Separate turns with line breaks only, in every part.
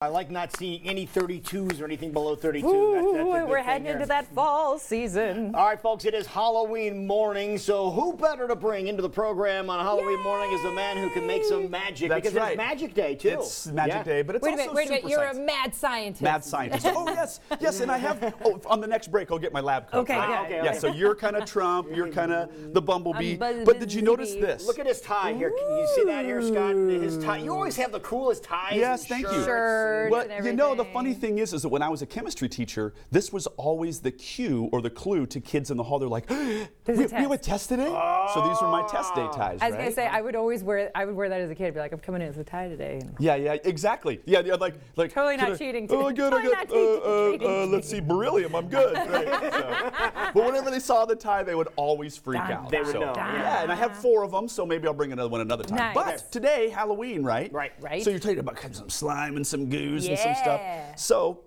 I like not seeing any 32s or anything below 32.
Ooh,
that's a good
we're
thing
heading
there.
into that fall season.
All right, folks, it is Halloween morning, so who better to bring into the program on Halloween morning is the man who can make some magic.
That's
because
right.
it's Magic Day, too.
It's Magic Day, but it's
Wait a
also
minute,
super
you're
science.
a mad scientist.
Mad scientist. Oh, yes, and I have, on the next break, I'll get my lab coat.
Okay,
right?
good.
Yeah, so you're kind of Trump, you're kind of the bumblebee.
I'm
But did you notice this?
Look at his tie here. Can you see that here, Scott? His tie. You always have the coolest ties.
Yes,
and
thank you.
shirts.
Shirts
Well,
and
you know, the
everything.
funny thing is that when I was a chemistry teacher, this was always the cue or the clue to kids in the hall. They're like, we have a test today? So these are my test day ties,
I was
right?
gonna say I would wear that as a kid. I'd be like, I'm coming in with a tie today.
Yeah, exactly. Yeah, like
Totally not
can I-
cheating,
Oh,
too.
good.
Totally not cheating.
Let's see, beryllium. I'm good. Right, so. But whenever they saw the tie, they would always freak
Dun,
out.
They would
so,
know.
Yeah, and I have 4 of them, so maybe I'll bring another one another time.
Nice.
But today, Halloween, right?
Right.
So you're talking about some slime and some goose and some stuff.
Yeah.
So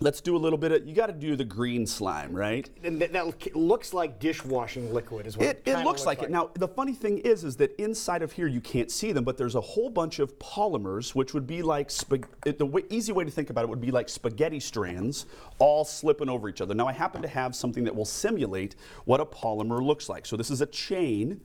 let's do a little bit of. You got to do the green slime, right?
And that looks like dishwashing liquid is what
It
kinda
looks like it. Now, the funny thing is that inside of here you can't see them, but there's a whole bunch of polymers, which would be like, easy way to think about it would be like spaghetti strands all slipping over each other. Now, I happen to have something that will simulate what a polymer looks like. So this is a chain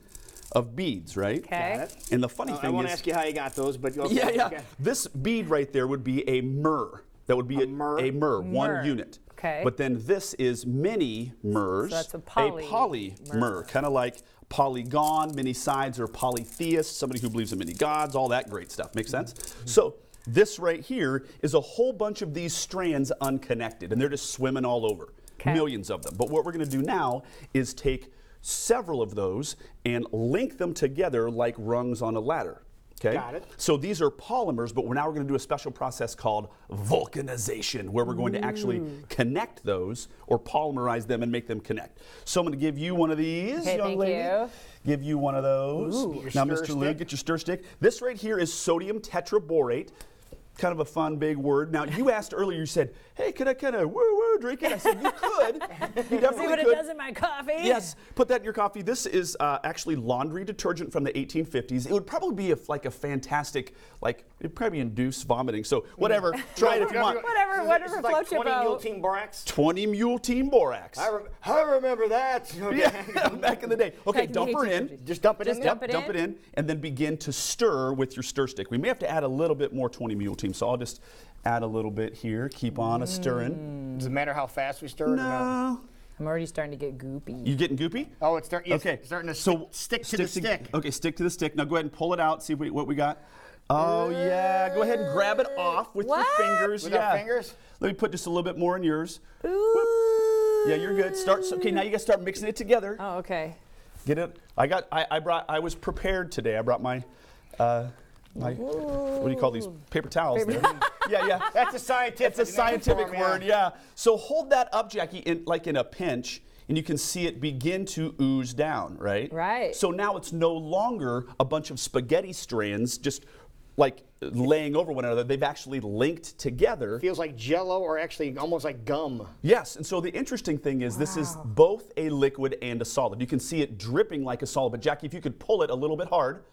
of beads, right?
Okay.
Got it.
And the funny
I
thing
won't
is,
ask you how you got those, but okay.
yeah.
Okay.
This bead right there would be a myrrh. That would be a
myrrh?
myrrh, one
Myrrh.
unit.
Okay.
But then this is many myrrhs.
So that's a
polymyrrh, kind of like polygon, many sides, or polytheist, somebody who believes in many gods, all that great stuff. Make sense? So this right here is a whole bunch of these strands unconnected, and they're just swimming all over.
Okay.
Millions of them. But what we're going to do now is take several of those and link them together like rungs on a ladder. Okay?
Got it.
So these are polymers, but now we're going to do a special process called vulcanization, where we're going to actually connect those or polymerize them and make them connect. So I'm going to give you one of these,
Okay,
young
thank
lady.
you.
Give you one of those.
Your
Now,
stir
Mr. Lou,
stick.
get your stir stick. This right here is sodium tetraborate. Kind of a fun big word. Now, you asked earlier, you said, hey, could I kind of woo-woo drink it? I said, you could. You definitely
See what
could.
it does in my coffee?
Yes, put that in your coffee. This is actually laundry detergent from the 1850s. It would probably be like a fantastic, it'd probably induce vomiting. So whatever, try it if you want.
Whatever
This is
floats your
20 Mule
boat.
Team Borax.
20 Mule Team Borax.
I remember that. Okay.
Yeah, back in the day. Okay,
Back in the
dump her in.
1850s.
Just dump it in there.
dump it
Dump it in, and then begin to stir with your stir stick. We may have to add a little bit more 20 Mule Team, so I'll just add a little bit here. Keep on a stirring.
Does it matter how fast we stir it? or
No.
I'm already starting to get goopy.
You getting goopy?
Oh, it's starting
Okay.
to
So
stick to the stick.
Okay, stick to the stick. Now go ahead and pull it out. See what we got. Oh yeah. Go ahead and grab it off with your
What?
fingers.
With
yeah.
our fingers?
Let me put just a little bit more in yours.
Ooh.
Yeah, you're good. Okay, now you gotta start mixing it together.
Oh, okay.
Get it? I was prepared today. I brought my what do you call these? Paper towels. there. Yeah.
That's a scientific.
It's a scientific word, yeah. So hold that up, Jackie, like in a pinch, and you can see it begin to ooze down, right?
Right.
So now it's no longer a bunch of spaghetti strands just like laying over one another. They've actually linked together.
Feels like Jello, or actually almost like gum.
Yes, and so the interesting thing is this is both a liquid and a solid. You can see it dripping like a solid, but Jackie, if you could pull it a little bit hard,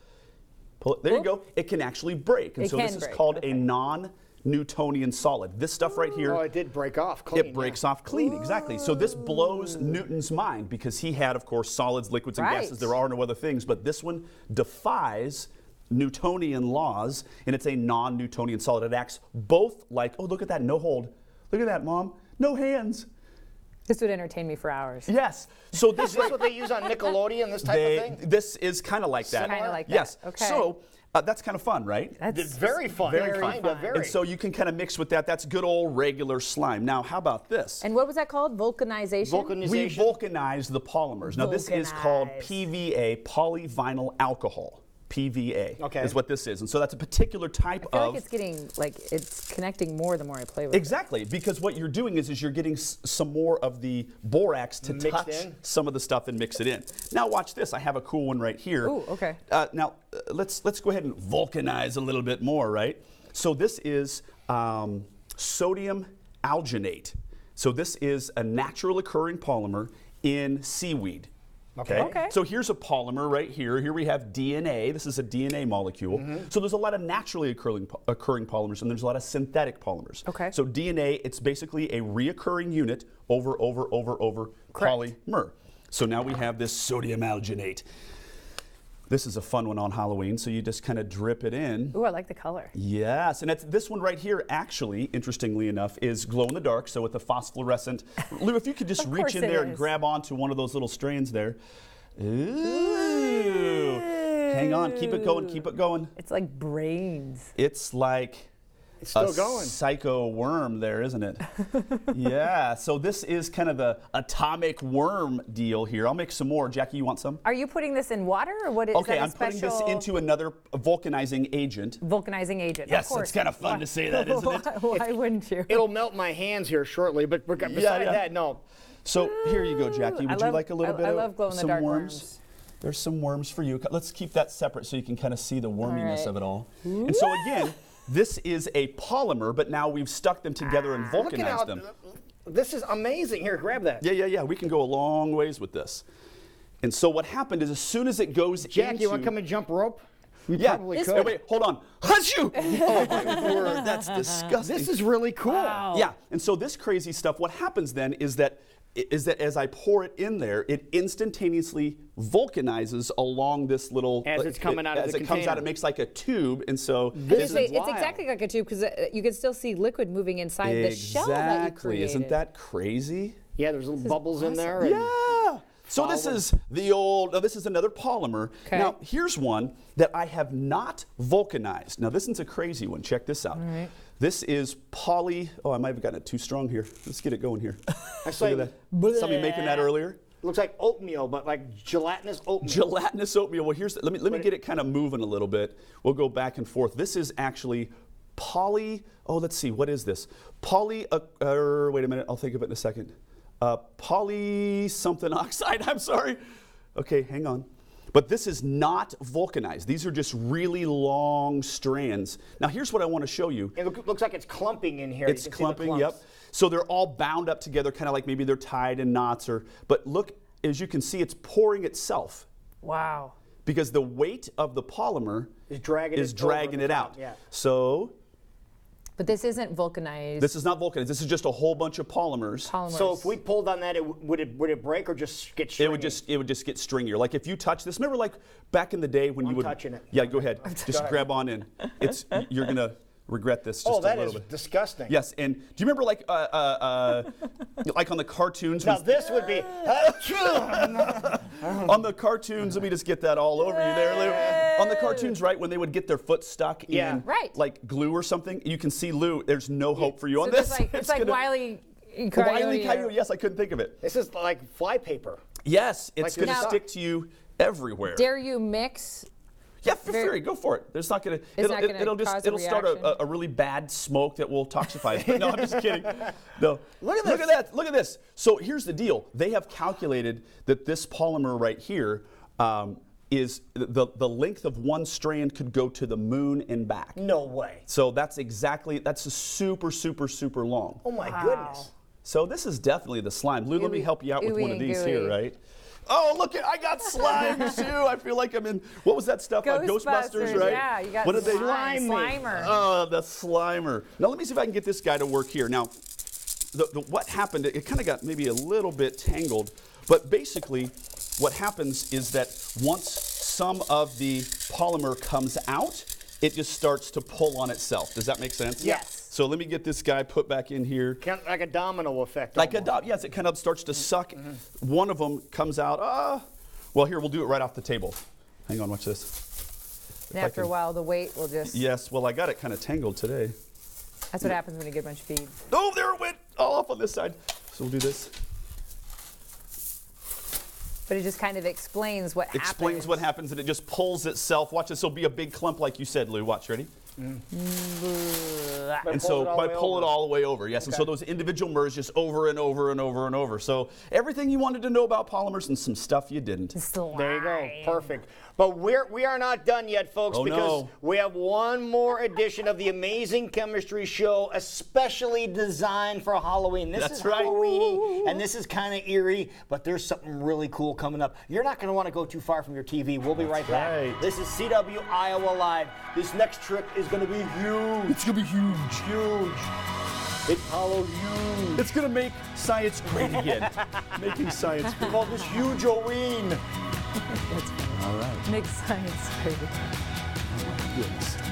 pull it, there you go, it can actually break. And
It
so
can
this is
break,
called
okay.
a non-Newtonian solid. This stuff right here,
Oh, it did break off clean.
it breaks off clean, exactly. So this blows Newton's mind because he had, of course, solids, liquids, and
Right.
gases. There are no other things, but this one defies Newtonian laws, and it's a non-Newtonian solid. It acts both like, oh, look at that, no hold. Look at that, Mom, no hands.
This would entertain me for hours.
Yes. So this
Is this what they use on Nickelodeon, this type of thing?
This is kind of like that.
Kinda like that.
Yes.
Okay.
So that's kind of fun, right?
It's very fun.
Very
Kinda,
fun.
very.
And so you can kind of mix with that. That's good old regular slime. Now, how about this?
And what was that called? Vulcanization?
We vulcanize the polymers. Now, this is called
Vulcanize.
PVA, polyvinyl alcohol. PVA
Okay.
is what this is. And so that's a particular type
I feel
of...
like it's getting, it's connecting more the more I play with it.
Exactly, because what you're doing is you're getting some more of the borax to
Mixed
touch
in?
some of the stuff and mix it in. Now watch this. I have a cool one right here.
Ooh, okay.
Now let's go ahead and vulcanize a little bit more, right? So this is sodium alginate. So this is a natural occurring polymer in seaweed.
Okay.
So here's a polymer right here. Here we have DNA. This is a DNA molecule. So there's a lot of naturally occurring polymers, and there's a lot of synthetic polymers.
Okay.
So DNA, it's basically a reoccurring unit over
Correct.
polymer. So now we have this sodium alginate. This is a fun one on Halloween. So you just kind of drip it in.
Ooh, I like the color.
Yes, and this one right here, actually, interestingly enough, is glow in the dark. So with a phosphorescent. Lou, if you could just
Of
reach
course
in
it
there and
is.
grab onto one of those little strands there. Ooh. Hang on, keep it going, keep it going.
It's like brains.
It's like
It's still
a
going.
psycho worm there, isn't it? Yeah, so this is kind of the atomic worm deal here. I'll make some more. Jackie, you want some?
Are you putting this in water, or what is
Okay,
that a
I'm putting this
special
into another vulcanizing agent.
vulcanizing agent?
Yes,
of course.
it's kind of fun to say that, isn't it?
Why wouldn't you?
It'll melt my hands here shortly, but beside
yeah.
that, no.
So here you go, Jackie.
I
Would you
love-
like a little
I-
bit
I
of
love glow-in-the-dark
some worms?
worms.
There's some worms for you. Let's keep that separate so you can kind of see the worminess
right.
of it all. And so again, this is a polymer, but now we've stuck them together and
Look at
vulcanized
how
them.
this is amazing. Here, grab that.
Yeah. We can go a long ways with this. And so what happened is as soon as it goes
Jack,
into...
you want to come and jump rope? You
Yeah.
probably
Oh,
could.
wait, hold on. Achoo! Oh, my word. That's disgusting.
This is really cool.
Wow.
Yeah, and so this crazy stuff, what happens then is that as I pour it in there, it instantaneously vulcanizes along this little...
As it's coming out of
as
the
it comes out,
container.
it makes like a tube, and so...
This
It's
is
it's
wild.
exactly like a tube because you can still see liquid moving inside the shell that you
Exactly,
created.
isn't that crazy?
Yeah, there's little bubbles in there. and-
Yeah. So this
Follow.
is the old, this is another polymer.
Okay.
Now, here's one that I have not vulcanized. Now, this is a crazy one. Check this out. This is I might have gotten it too strong here. Let's get it going here.
I saw
Look at that. Somebody making that earlier.
Looks like oatmeal, but like gelatinous oatmeal.
Gelatinous oatmeal. Well, here's let me get it kind of moving a little bit. We'll go back and forth. This is actually let's see, what is this? Wait a minute, I'll think of it in a second. Poly something oxide, I'm sorry. Okay, hang on. But this is not vulcanized. These are just really long strands. Now here's what I want to show you.
It looks like it's clumping in here.
It's
You can see the
clumping, yep.
clumps.
So they're all bound up together, kind of like maybe they're tied in knots but look, as you can see, it's pouring itself
Wow.
because the weight of the polymer
Is dragging
dragging
it
it
over
out.
the top, yeah.
So
But this isn't vulcanized.
this is not vulcanized. This is just a whole bunch of polymers.
polymers.
So if we pulled on that, would it break or just get
It
stringy?
would just get stringier. Like if you touch this, remember like back in the day when you would
touching it.
Yeah, go ahead. Just
ahead.
grab on in. You're gonna regret this just
Oh,
a
that
little
is
bit.
disgusting.
Yes, and do you remember like like on the cartoons?
Now this would be.
On the cartoons, let me just get that all over you there, Lou. On the cartoons, right, when they would get their foot stuck
Yeah.
in
Right.
like glue or something, you can see Lou. There's no hope for you on
So
this.
it's like
gonna-
Wile E.
Wile E.
Coyote.
Coyote. Yes, I couldn't think of it.
This is like flypaper.
Yes, it's
Like
going to
Now-
stick to you everywhere.
Dare you mix?
Yeah, feel free, go for it. There's not gonna.
not gonna cause a
it'll start
reaction.
a really bad smoke that will toxify us. But no, I'm just kidding. No.
Look at
Look
this.
at that. Look at this. So here's the deal. They have calculated that this polymer right here is the length of one strand could go to the moon and back.
No way.
So that's a super, super, super long.
Oh my goodness.
So this is definitely the slime. Lou, let me
Ooey-
help you out with
ooey
one of
and
these
gooey.
here, right? Oh, look at, I got slime too. I feel like I'm in, what was that stuff? Ghostbusters, right?
Yeah, you got
What did they?
slime,
Slimy.
Slimer.
Oh, the Slimer. Now let me see if I can get this guy to work here. Now, what happened, it kind of got maybe a little bit tangled, but basically what happens is that once some of the polymer comes out, it just starts to pull on itself. Does that make sense?
Yes.
So let me get this guy put back in here.
Kind of like a domino effect.
Like
almost.
yes, it kind of starts to suck. One of them comes out. Well, here, we'll do it right off the table. Hang on, watch this.
And after a while, the weight will just.
Yes, well, I got it kind of tangled today.
That's what happens when you get a bunch of beads.
Oh, there it went all off on this side. So we'll do this.
But it just kind of explains what happens.
Explains what happens, and it just pulls itself. Watch this. It'll be a big clump, like you said, Lou. Watch, ready? And so by pull it all the way over, yes. And so those individual MERS just over and over and over and over. So everything you wanted to know about polymers and some stuff you didn't.
There you go. Perfect. But we are not done yet, folks, because we have one more edition of the Amazing Chemistry Show, especially designed for Halloween. This is Halloween-y, and this is kind of eerie, but there's something really cool coming up. You're not going to want to go too far from your TV. We'll be right back. This is CW Iowa Live. This next trick is going to be huge.
It's going to be huge.
Huge. It's Halloween.
It's going to make science great again. Making science great.
We call this huge Halloween.
That's funny.
All right.
Makes science great.
Yes.